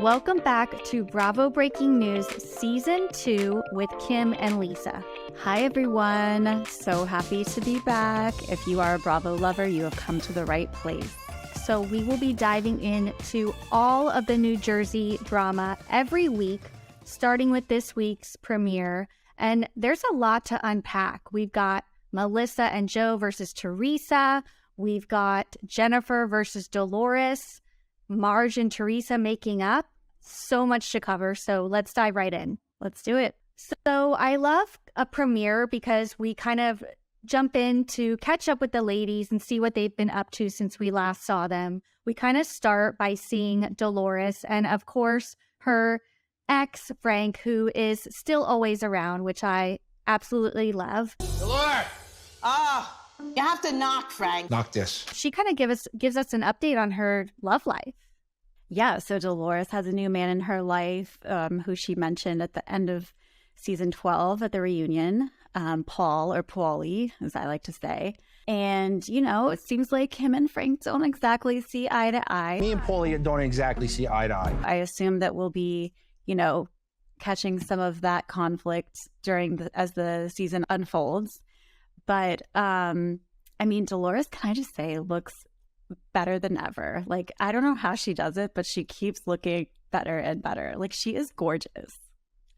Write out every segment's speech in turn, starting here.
Welcome back to Bravo Breaking News Season 2 with Kim and Lisa. Hi, everyone. So happy to be back. If you are a Bravo lover, you have come to the right place. So we will be diving into all of the New Jersey drama every week, starting with this week's premiere. And there's a lot to unpack. We've got Melissa and Joe versus Teresa. We've got Jennifer versus Dolores. Marge and Teresa making up. So much to cover, so let's dive right in. Let's do it. So I love a premiere because we kind of jump in to catch up with the ladies and see what they've been up to since we last saw them. We kind of start by seeing Dolores and, of course, her ex, Frank, who is still always around, which I absolutely love. Dolores! You have to knock, Frank. Knock this. She kind of gives us an update on her love life. Yeah, so Dolores has a new man in her life who she mentioned at the end of season 12 at the reunion, Paul, or Paulie, as I like to say. And, you know, it seems like him and Frank don't exactly see eye to eye. Me and Paulie don't exactly see eye to eye. I assume that we'll be, you know, catching some of that conflict as the season unfolds. But, I mean, Dolores, can I just say, looks better than ever. Like, I don't know how she does it, but she keeps looking better and better. Like, she is gorgeous.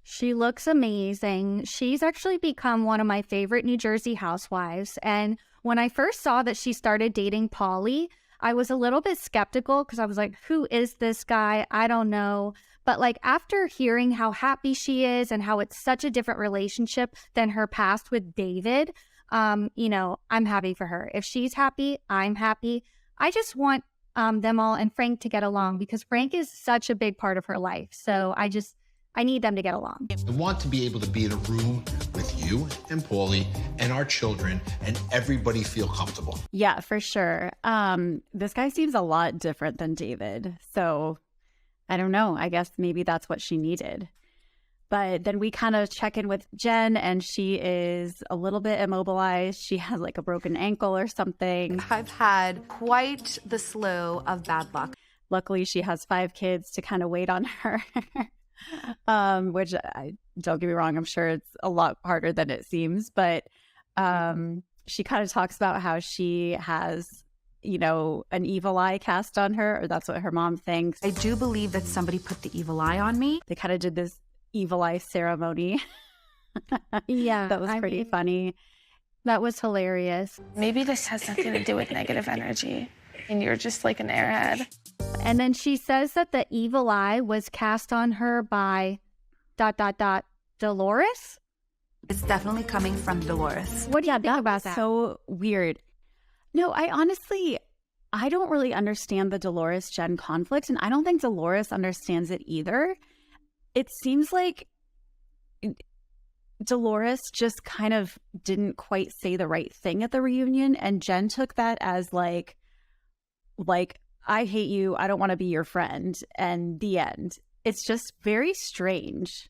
She looks amazing. She's actually become one of my favorite New Jersey housewives. And when I first saw that she started dating Paulie, I was a little bit skeptical because I was like, who is this guy? I don't know. But like after hearing how happy she is and how it's such a different relationship than her past with David, you know, I'm happy for her. If she's happy, I'm happy. I just want them all and Frank to get along because Frank is such a big part of her life. So I need them to get along. I want to be able to be in a room with you and Paulie and our children and everybody feel comfortable. Yeah, for sure. This guy seems a lot different than David. So I don't know. I guess maybe that's what she needed. But then we kind of check in with Jen and she is a little bit immobilized. She has like a broken ankle or something. I've had quite the slew of bad luck. Luckily, she has 5 kids to kind of wait on her. Which don't get me wrong, I'm sure it's a lot harder than it seems. But she kind of talks about how she has, you know, an evil eye cast on her, or that's what her mom thinks. I do believe that somebody put the evil eye on me. They kind of did this evil eye ceremony. Yeah. That was pretty funny. That was hilarious. Maybe this has something to do with negative energy and you're just like an airhead. And then she says that the evil eye was cast on her by ... Dolores? It's definitely coming from Dolores. What do you think about that? So weird. No, I don't really understand the Dolores Jen conflict, and I don't think Dolores understands it either. It seems like Dolores just kind of didn't quite say the right thing at the reunion, and Jen took that as like I hate you, I don't want to be your friend, and the end. It's just very strange.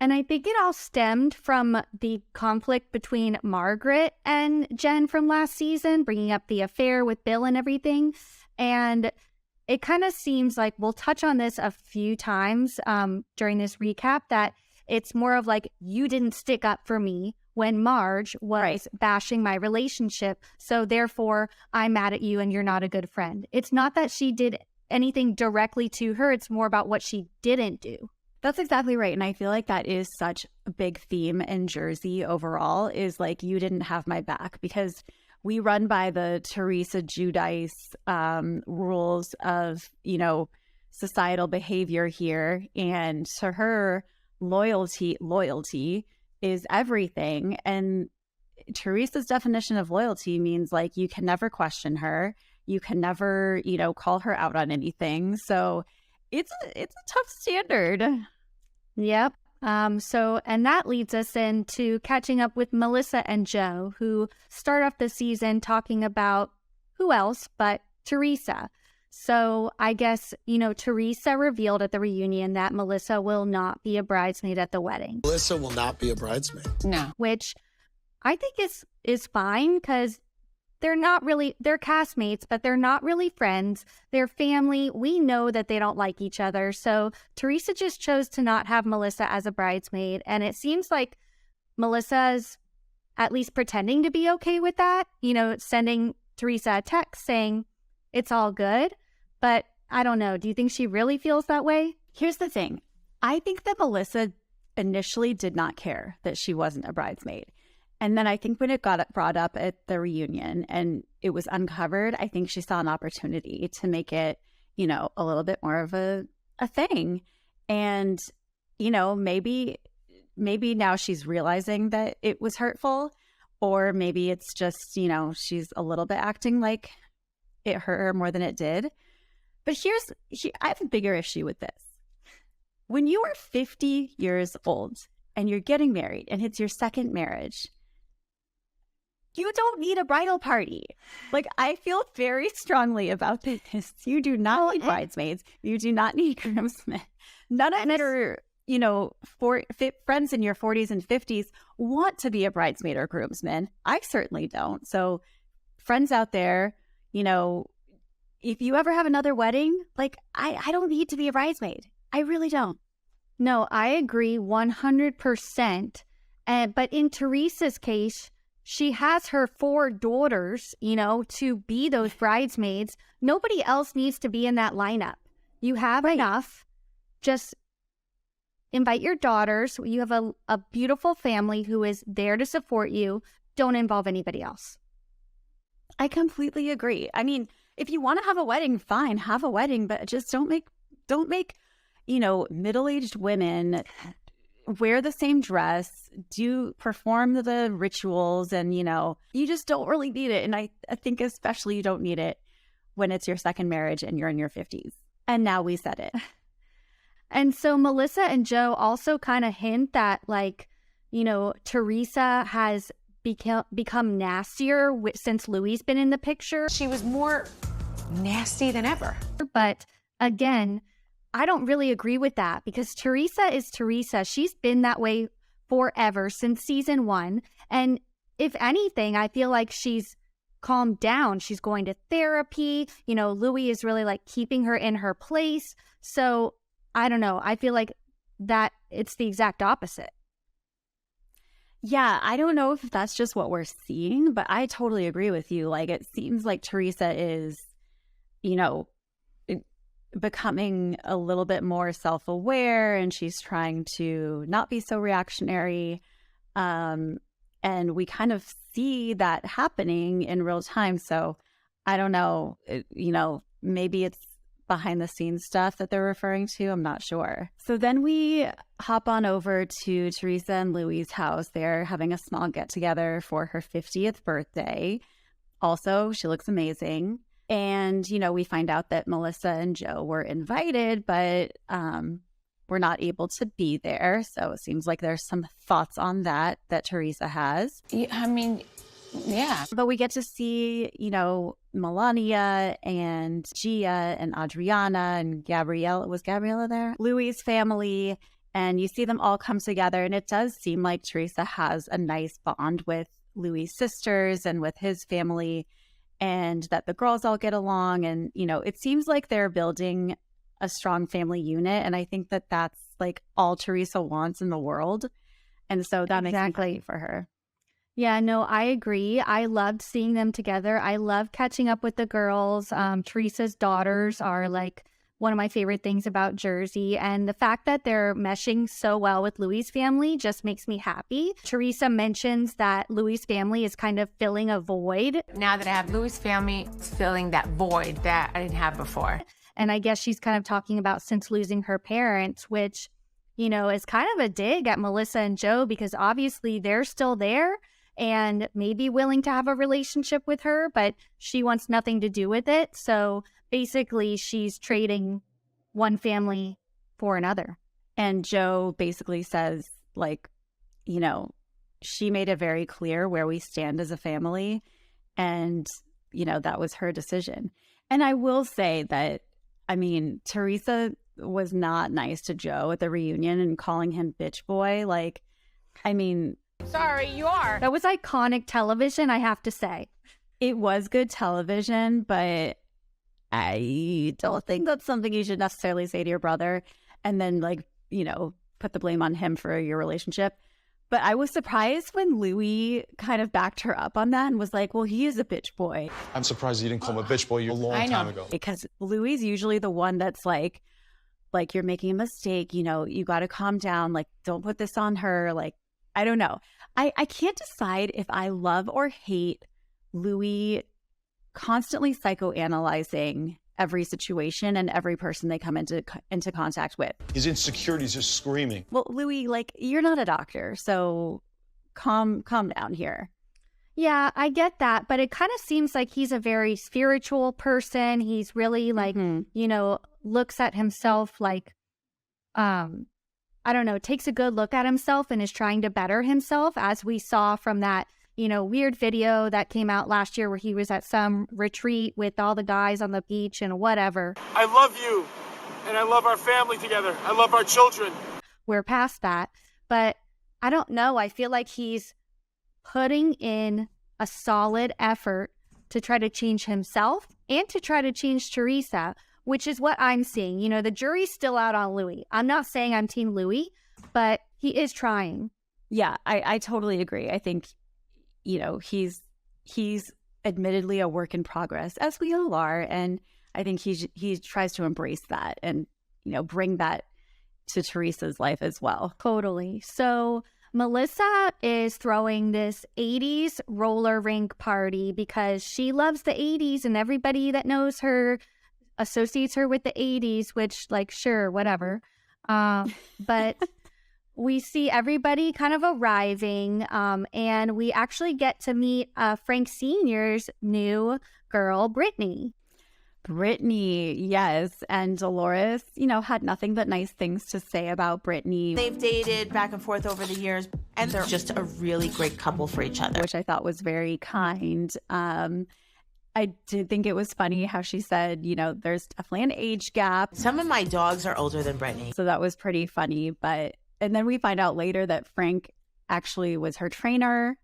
And I think it all stemmed from the conflict between Margaret and Jen from last season, bringing up the affair with Bill and everything. And it kind of seems like we'll touch on this a few times during this recap, that it's more of like, you didn't stick up for me when Marge was bashing my relationship. So therefore, I'm mad at you and you're not a good friend. It's not that she did anything directly to her. It's more about what she didn't do. That's exactly right. And I feel like that is such a big theme in Jersey overall, is like, you didn't have my back, because we run by the Teresa Giudice rules of, you know, societal behavior here. And to her, loyalty is everything. And Teresa's definition of loyalty means like, you can never question her. You can never, you know, call her out on anything. So it's a tough standard. Yep. And that leads us into catching up with Melissa and Joe, who start off the season talking about who else but Teresa. So I guess, you know, Teresa revealed at the reunion that Melissa will not be a bridesmaid at the wedding. Melissa will not be a bridesmaid. No. Which I think is fine, because they're not really, they're castmates, but they're not really friends. They're family. We know that they don't like each other. So Teresa just chose to not have Melissa as a bridesmaid. And it seems like Melissa's at least pretending to be okay with that, you know, sending Teresa a text saying it's all good. But I don't know. Do you think she really feels that way? Here's the thing. I think that Melissa initially did not care that she wasn't a bridesmaid. And then I think when it got brought up at the reunion and it was uncovered, I think she saw an opportunity to make it, you know, a little bit more of a thing. And, you know, maybe now she's realizing that it was hurtful, or maybe it's just, you know, she's a little bit acting like it hurt her more than it did. But I have a bigger issue with this. When you are 50 years old and you're getting married and it's your second marriage, you don't need a bridal party. Like, I feel very strongly about this. You do not need bridesmaids. You do not need groomsmen. None of your, you know, friends in your 40s and 50s want to be a bridesmaid or groomsman. I certainly don't. So friends out there, you know, if you ever have another wedding, like, I don't need to be a bridesmaid. I really don't. No, I agree 100%. But in Teresa's case, she has her 4 daughters, you know, to be those bridesmaids. Nobody else needs to be in that lineup. You have enough. Just invite your daughters. You have a beautiful family who is there to support you. Don't involve anybody else. I completely agree. I mean, if you want to have a wedding, fine, have a wedding, but just don't make, you know, middle-aged women wear the same dress, perform the rituals, and, you know, you just don't really need it. And I think especially you don't need it when it's your second marriage and you're in your 50s. And now we said it. And so Melissa and Joe also kind of hint that, like, you know, Teresa has become nastier since Louis's been in the picture. She was more nasty than ever. But again, I don't really agree with that, because Teresa is Teresa. She's been that way forever, since season 1. And if anything, I feel like she's calmed down. She's going to therapy. You know, Louis is really like keeping her in her place. So I don't know. I feel like that it's the exact opposite. Yeah, I don't know if that's just what we're seeing, but I totally agree with you. Like, it seems like Teresa is, you know, becoming a little bit more self-aware, and she's trying to not be so reactionary. And we kind of see that happening in real time. So I don't know, you know, maybe it's behind the scenes stuff that they're referring to. I'm not sure. So then we hop on over to Teresa and Louis's house. They're having a small get together for her 50th birthday. Also, she looks amazing. And, you know, we find out that Melissa and Joe were invited, but were not able to be there. So it seems like there's some thoughts on that Teresa has. Yeah, I mean, yeah. But we get to see, you know, Melania and Gia and Adriana and Gabriella. Was Gabriella there? Louis's family. And you see them all come together. And it does seem like Teresa has a nice bond with Louis's sisters and with his family, and that the girls all get along. And, you know, it seems like they're building a strong family unit. And I think that that's like all Teresa wants in the world. And so that makes me happy for her. Yeah, no, I agree. I loved seeing them together. I love catching up with the girls. Teresa's daughters are like one of my favorite things about Jersey. And the fact that they're meshing so well with Louis's family just makes me happy. Teresa mentions that Louis's family is kind of filling a void. Now that I have Louis's family, it's filling that void that I didn't have before. And I guess she's kind of talking about since losing her parents, which, you know, is kind of a dig at Melissa and Joe, because obviously they're still there and maybe willing to have a relationship with her, but she wants nothing to do with it. So basically she's trading one family for another. And Joe basically says, like, you know, she made it very clear where we stand as a family, and, you know, that was her decision. And I will say that, I mean, Teresa was not nice to Joe at the reunion and calling him bitch boy. Like, I mean, Sorry, you are. That was iconic television, I have to say. It was good television, but I don't think that's something you should necessarily say to your brother and then, like, you know, put the blame on him for your relationship. But I was surprised when Louis kind of backed her up on that and was like, well, he is a bitch boy. I'm surprised you didn't call him a bitch boy a long time ago. Because Louis is usually the one that's like, you're making a mistake, you know, you got to calm down. Like, don't put this on her. Like, I don't know. I can't decide if I love or hate Louis constantly psychoanalyzing every situation and every person they come into contact with. His insecurities are screaming. Well, Louis, like, you're not a doctor, so calm down here. Yeah, I get that, but it kind of seems like he's a very spiritual person. He's really like, you know, looks at himself like, I don't know, takes a good look at himself and is trying to better himself, as we saw from that, you know, weird video that came out last year where he was at some retreat with all the guys on the beach and whatever. I love you, and I love our family together. I love our children. We're past that, but I don't know. I feel like he's putting in a solid effort to try to change himself and to try to change Teresa, which is what I'm seeing. You know, the jury's still out on Louis. I'm not saying I'm Team Louis, but he is trying. Yeah, I totally agree. I think, you know, he's admittedly a work in progress, as we all are. And I think he tries to embrace that and, you know, bring that to Teresa's life as well. Totally. So Melissa is throwing this 80s roller rink party because she loves the 80s and everybody that knows her associates her with the 80s, which, like, sure, whatever. But we see everybody kind of arriving, and we actually get to meet Frank Sr.'s new girl, Brittany. Brittany, yes. And Dolores, you know, had nothing but nice things to say about Brittany. They've dated back and forth over the years, and they're just a really great couple for each other. Which I thought was very kind. I did think it was funny how she said, you know, there's definitely an age gap. Some of my dogs are older than Brittany. So that was pretty funny. And then we find out later that Frank actually was her trainer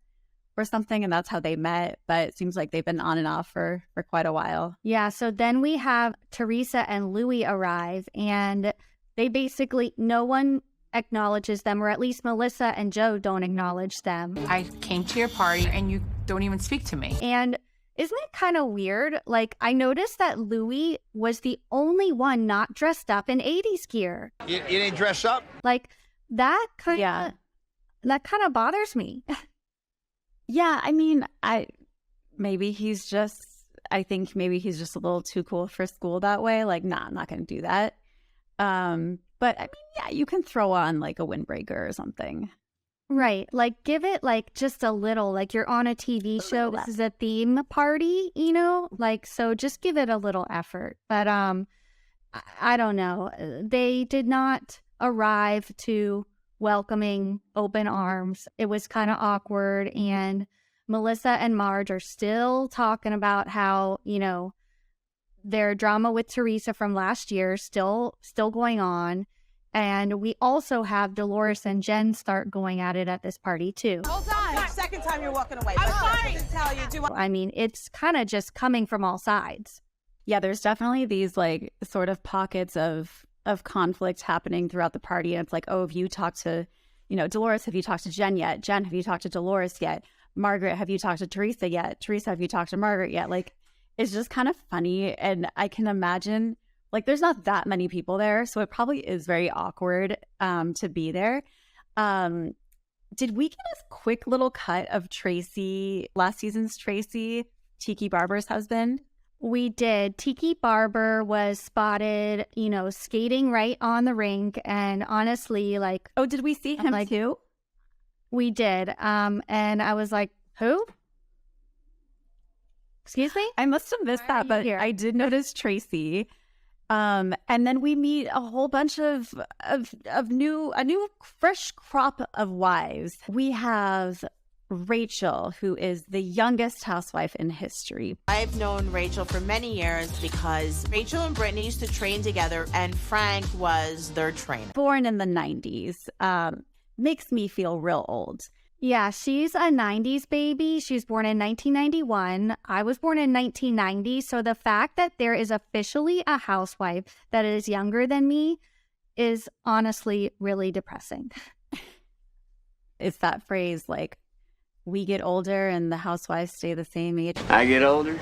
or something, and that's how they met. But it seems like they've been on and off for quite a while. Yeah, so then we have Teresa and Louis arrive, and they basically, no one acknowledges them, or at least Melissa and Joe don't acknowledge them. I came to your party and you don't even speak to me. And isn't it kind of weird? Like, I noticed that Louis was the only one not dressed up in 80s gear. You didn't dress up? Like, that kind of bothers me. Yeah, I mean, I think maybe he's just a little too cool for school that way. Like, nah, I'm not going to do that. But I mean, yeah, you can throw on like a windbreaker or something. Right. Like, give it like just a little, like you're on a TV show. This is a theme party, you know, like, so just give it a little effort. But I don't know. They did not arrive to welcoming open arms. It was kind of awkward. And Melissa and Marge are still talking about how, you know, their drama with Teresa from last year still going on. And we also have Dolores and Jen start going at it at this party too. Hold on. Second time you're walking away. I'm fine. I mean, it's kind of just coming from all sides. Yeah, there's definitely these like sort of pockets of conflict happening throughout the party. And it's like, oh, have you talked to, you know, Dolores, have you talked to Jen yet? Jen, have you talked to Dolores yet? Margaret, have you talked to Teresa yet? Teresa, have you talked to Margaret yet? Like, it's just kind of funny. And I can imagine, like, there's not that many people there, so it probably is very awkward to be there. Did we get a quick little cut of Tracy, last season's Tracy, Tiki Barber's husband? We did. Tiki Barber was spotted, you know, skating right on the rink. And honestly, like... Oh, did we see him too? We did. And I was like, who? Excuse me? I must have missed that, but I did notice Tracy. And then we meet a whole bunch of a new fresh crop of wives. We have Rachel, who is the youngest housewife in history. I've known Rachel for many years because Rachel and Brittany used to train together, and Frank was their trainer. Born in the 90s, makes me feel real old. Yeah, she's a 90s baby. She was born in 1991. I was born in 1990. So the fact that there is officially a housewife that is younger than me is honestly really depressing. It's that phrase like, we get older and the housewives stay the same age. I get older,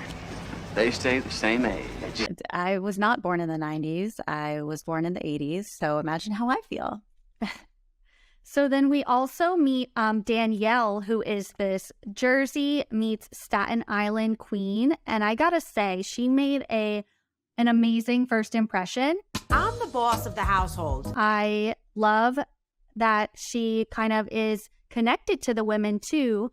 they stay the same age. I was not born in the 90s. I was born in the 80s. So imagine how I feel. So then we also meet Danielle, who is this Jersey meets Staten Island queen. And I gotta say, she made an amazing first impression. I'm the boss of the household. I love that she kind of is connected to the women too,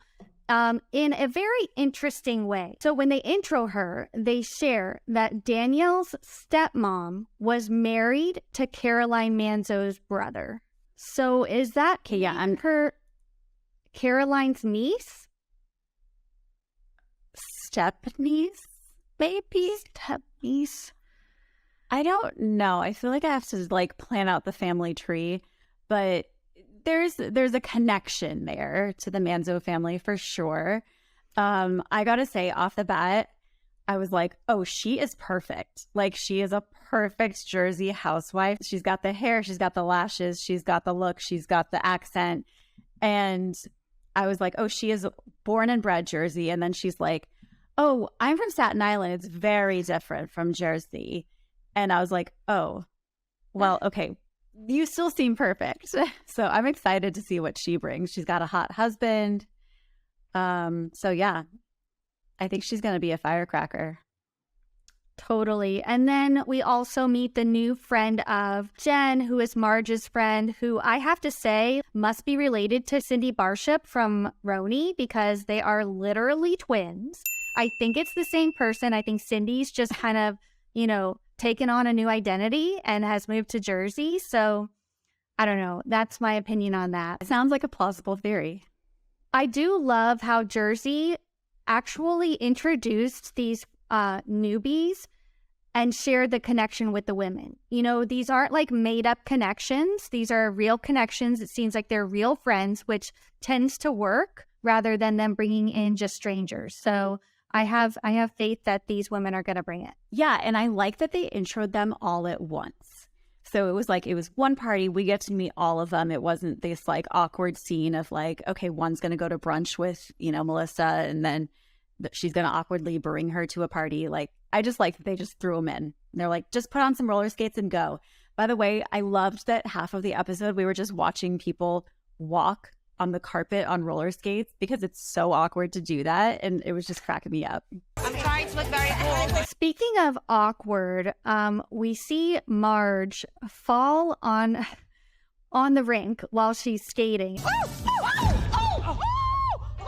in a very interesting way. So when they intro her, they share that Danielle's stepmom was married to Caroline Manzo's brother. So is that I'm her Caroline's niece? Step niece, maybe? Step niece. I don't know. I feel like I have to like plan out the family tree, but there's a connection there to the Manzo family for sure. I gotta say, off the bat, I was like, oh, she is perfect. Like, she is a perfect Jersey housewife. She's got the hair, she's got the lashes, she's got the look, she's got the accent. And I was like, oh, she is born and bred Jersey. And then she's like, oh, I'm from Staten Island. It's very different from Jersey. And I was like, oh, well, okay. You still seem perfect. So I'm excited to see what she brings. She's got a hot husband. So yeah, I think she's going to be a firecracker. Totally. And then we also meet the new friend of Jen, who is Marge's friend, who I have to say must be related to Cindy Barshop from RHONJ because they are literally twins. I think it's the same person. I think Cindy's just kind of, taken on a new identity and has moved to Jersey. So I don't know. That's my opinion on that. It sounds like a plausible theory. I do love how Jersey actually introduced these newbies and shared the connection with the women. These aren't like made up connections. These are real connections. It seems like they're real friends, which tends to work rather than them bringing in just strangers. So I have faith that these women are going to bring it. Yeah, and I like that they introed them all at once. So it was one party. We get to meet all of them. It wasn't this like awkward scene of like, okay, one's going to go to brunch with, Melissa, and then she's going to awkwardly bring her to a party. Like, I just like that they just threw them in. They're like, just put on some roller skates and go. By the way, I loved that half of the episode we were just watching people walk on the carpet on roller skates because it's so awkward to do that, and it was just cracking me up. I'm trying to look very cool. Speaking of awkward, we see Marge fall on the rink while she's skating. Are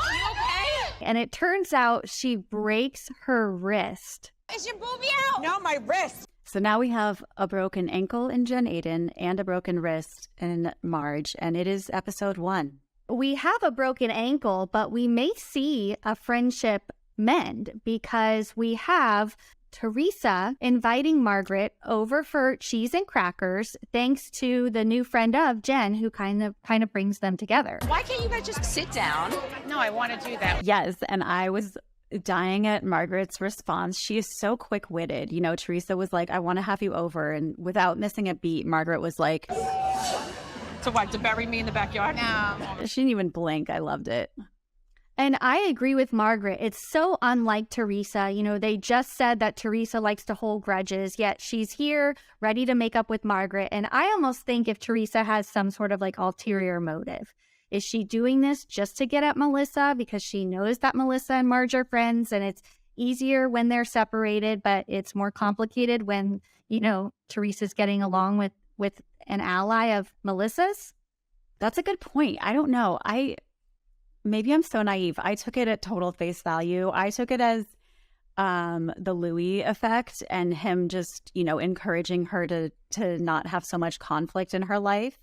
you okay? And it turns out she breaks her wrist. Is your boobie out? No, my wrist. So now we have a broken ankle in Jen Aydin and a broken wrist in Marge, and it is episode 1. We have a broken ankle, but we may see a friendship mend because we have Teresa inviting Margaret over for cheese and crackers, thanks to the new friend of Jen, who kind of brings them together. Why can't you guys just sit down? No, I want to do that. Yes, and I was dying at Margaret's response. She is so quick-witted. Teresa was like, I want to have you over. And without missing a beat, Margaret was like... So what, to bury me in the backyard? No. She didn't even blink. I loved it. And I agree with Margaret. It's so unlike Teresa. They just said that Teresa likes to hold grudges, yet she's here ready to make up with Margaret. And I almost think if Teresa has some sort of like ulterior motive, is she doing this just to get at Melissa because she knows that Melissa and Marge are friends and it's easier when they're separated, but it's more complicated when, Teresa's getting along with an ally of Melissa's? That's a good point. I don't know. Maybe I'm so naive. I took it at total face value. I took it as the Louis effect and him just, encouraging her to not have so much conflict in her life.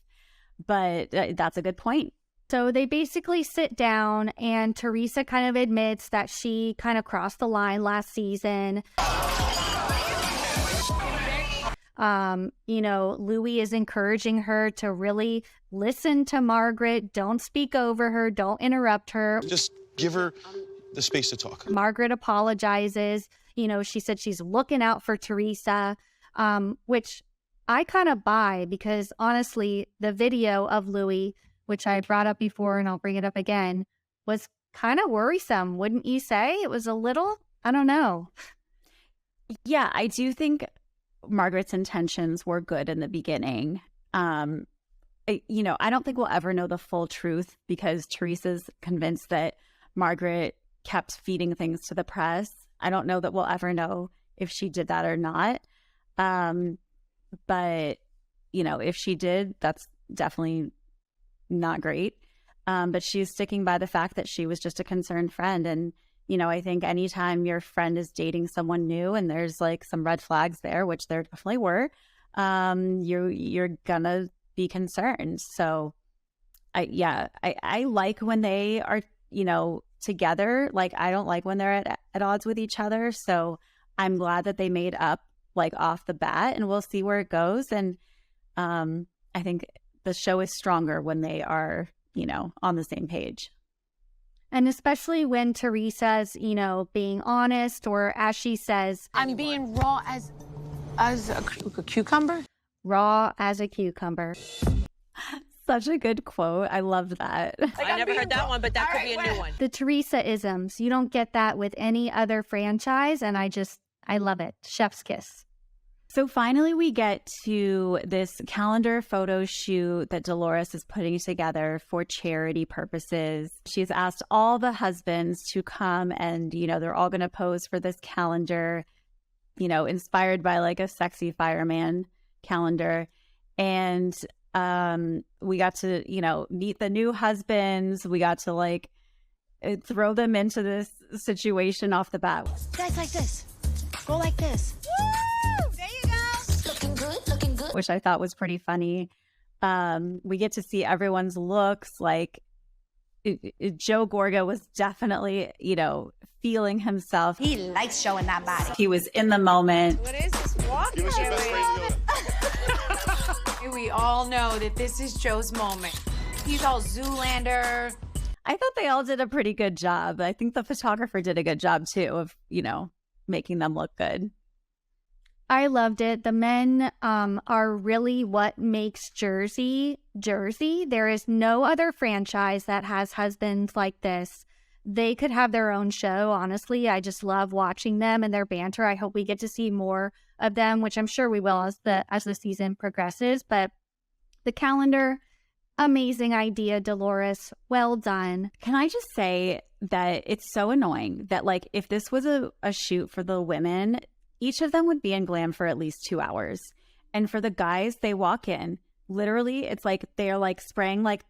But that's a good point. So they basically sit down and Teresa kind of admits that she kind of crossed the line last season. Louis is encouraging her to really listen to Margaret. Don't speak over her. Don't interrupt her. Just give her the space to talk. Margaret apologizes. She said she's looking out for Teresa, which I kind of buy because honestly, the video of Louis, which I brought up before and I'll bring it up again, was kind of worrisome, wouldn't you say? It was a little, I don't know. Yeah, I do think Margaret's intentions were good in the beginning. I don't think we'll ever know the full truth because Teresa's convinced that Margaret kept feeding things to the press. I don't know that we'll ever know if she did that or not. But, if she did, that's definitely not great. But she's sticking by the fact that she was just a concerned friend. And, I think anytime your friend is dating someone new and there's like some red flags there, which there definitely were, you're gonna be concerned. So I like when they are, together. Like, I don't like when they're at odds with each other. So I'm glad that they made up like off the bat, and we'll see where it goes. And I think the show is stronger when they are, on the same page. And especially when Teresa's, being honest, or as she says, I'm being raw as a cucumber. Raw as a cucumber. Such a good quote. I love that. I never heard that one, but that could be a new one. The Teresa-isms. You don't get that with any other franchise, and I love it. Chef's kiss. So finally, we get to this calendar photo shoot that Dolores is putting together for charity purposes. She's asked all the husbands to come and, they're all going to pose for this calendar, inspired by like a sexy fireman calendar. And we got to, meet the new husbands. We got to like throw them into this situation off the bat. Guys, like this. Go like this. Woo! There you go. Looking good, looking good. Which I thought was pretty funny. We get to see everyone's looks. Like Joe Gorga was definitely, feeling himself. He likes showing that body. He was in the moment. What is this walk? Give us your best phrase. We all know that this is Joe's moment. He's all Zoolander. I thought they all did a pretty good job. I think the photographer did a good job too of, making them look good. I loved it. The men are really what makes Jersey. There is no other franchise that has husbands like this. They could have their own show, honestly. I just love watching them and their banter. I hope we get to see more of them, which I'm sure we will as the season progresses. But the calendar, amazing idea, Dolores. Well done. Can I just say that it's so annoying that, like, if this was a shoot for the women, each of them would be in glam for at least 2 hours. And for the guys, they walk in. Literally, it's like they're like spraying like,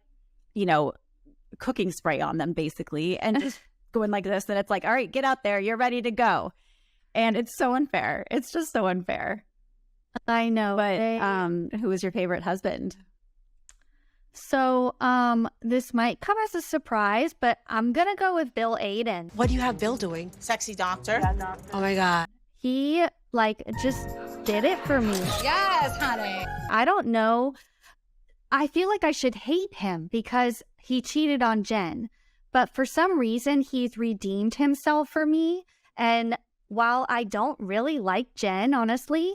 cooking spray on them basically and just going like this. And it's like, all right, get out there. You're ready to go. And it's so unfair. It's just so unfair. I know. But who was your favorite husband? So this might come as a surprise, but I'm going to go with Bill Aydin. What do you have Bill doing? Sexy doctor. Oh my God. He just did it for me. Yes, honey. I don't know. I feel like I should hate him because he cheated on Jen. But for some reason, he's redeemed himself for me. And while I don't really like Jen, honestly,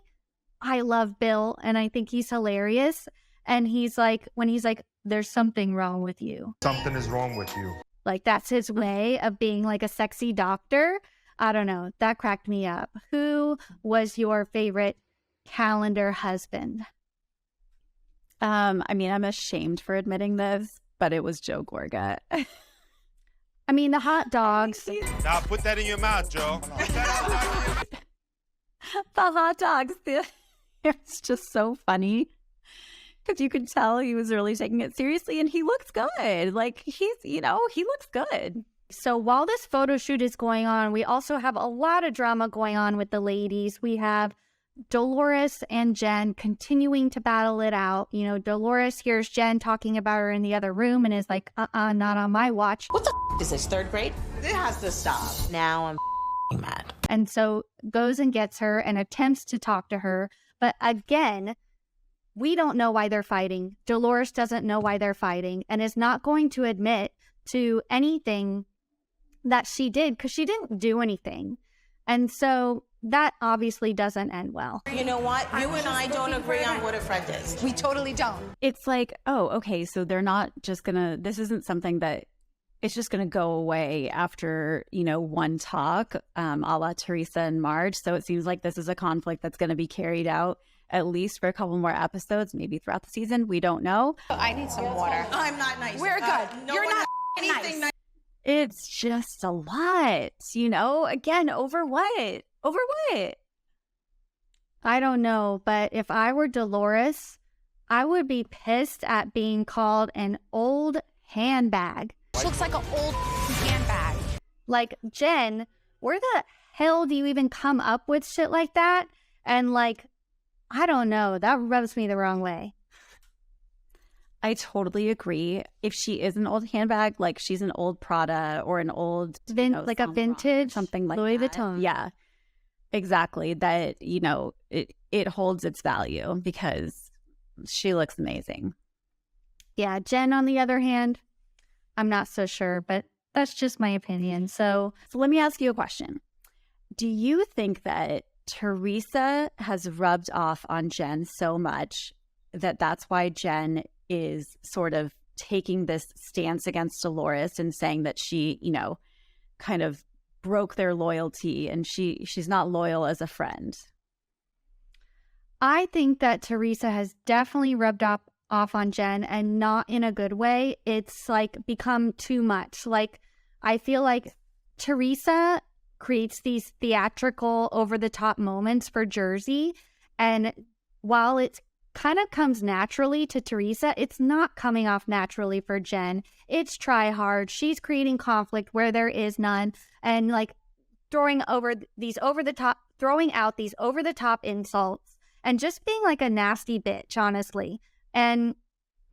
I love Bill and I think he's hilarious. And when he's like, there's something wrong with you. Something is wrong with you. Like, that's his way of being like a sexy doctor. I don't know. That cracked me up. Who was your favorite calendar husband? I'm ashamed for admitting this, but it was Joe Gorga. I mean, the hot dogs. Now put that in your mouth, Joe. The hot dogs. It's just so funny. Because you could tell he was really taking it seriously and he looks good. Like, he looks good. So while this photo shoot is going on, we also have a lot of drama going on with the ladies. We have Dolores and Jen continuing to battle it out. Dolores hears Jen talking about her in the other room and is like, not on my watch. What the is this, 3rd grade? It has to stop. Now I'm mad. And so goes and gets her and attempts to talk to her. But again, we don't know why they're fighting. Dolores doesn't know why they're fighting and is not going to admit to anything that she did because she didn't do anything. And so that obviously doesn't end well. You know what? You and I don't agree on what a friend is. We totally don't. It's like, oh, okay, so they're not just gonna, this isn't something that it's just gonna go away after, you know, one talk, a la Teresa and Marge. So it seems like this is a conflict that's gonna be carried out at least for a couple more episodes, maybe throughout the season. We don't know. I need some water. I'm not nice. We're good. No You're one not has anything nice. It's just a lot, you know? Again, over what? Over what? I don't know, but if I were Dolores, I would be pissed at being called an old handbag. She looks like an old handbag. Like, Jen, where the hell do you even come up with shit like that? And like, I don't know, that rubs me the wrong way. I totally agree. If she is an old handbag, like she's an old Prada or an old, Like a vintage something like Louis that. Vuitton. Yeah, exactly. That, you know, it holds its value because she looks amazing. Yeah, Jen, on the other hand, I'm not so sure, but that's just my opinion. So let me ask you a question. Do you think that Teresa has rubbed off on Jen so much that that's why Jen is sort of taking this stance against Dolores and saying that she, you know, kind of broke their loyalty and she's not loyal as a friend? I think that Teresa has definitely rubbed off on Jen, and not in a good way. It's like become too much. Like, I feel like Teresa creates these theatrical over-the-top moments for Jersey, and while it kind of comes naturally to Teresa, it's not coming off naturally for Jen. It's try hard. She's creating conflict where there is none, and like throwing out these over-the-top insults and just being like a nasty bitch, honestly. And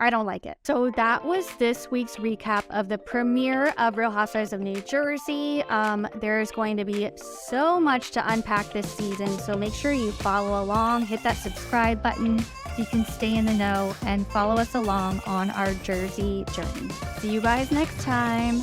I don't like it. So that was this week's recap of the premiere of Real Housewives of New Jersey. There's going to be so much to unpack this season, so make sure you follow along, hit that subscribe button so you can stay in the know and follow us along on our Jersey journey. See you guys next time.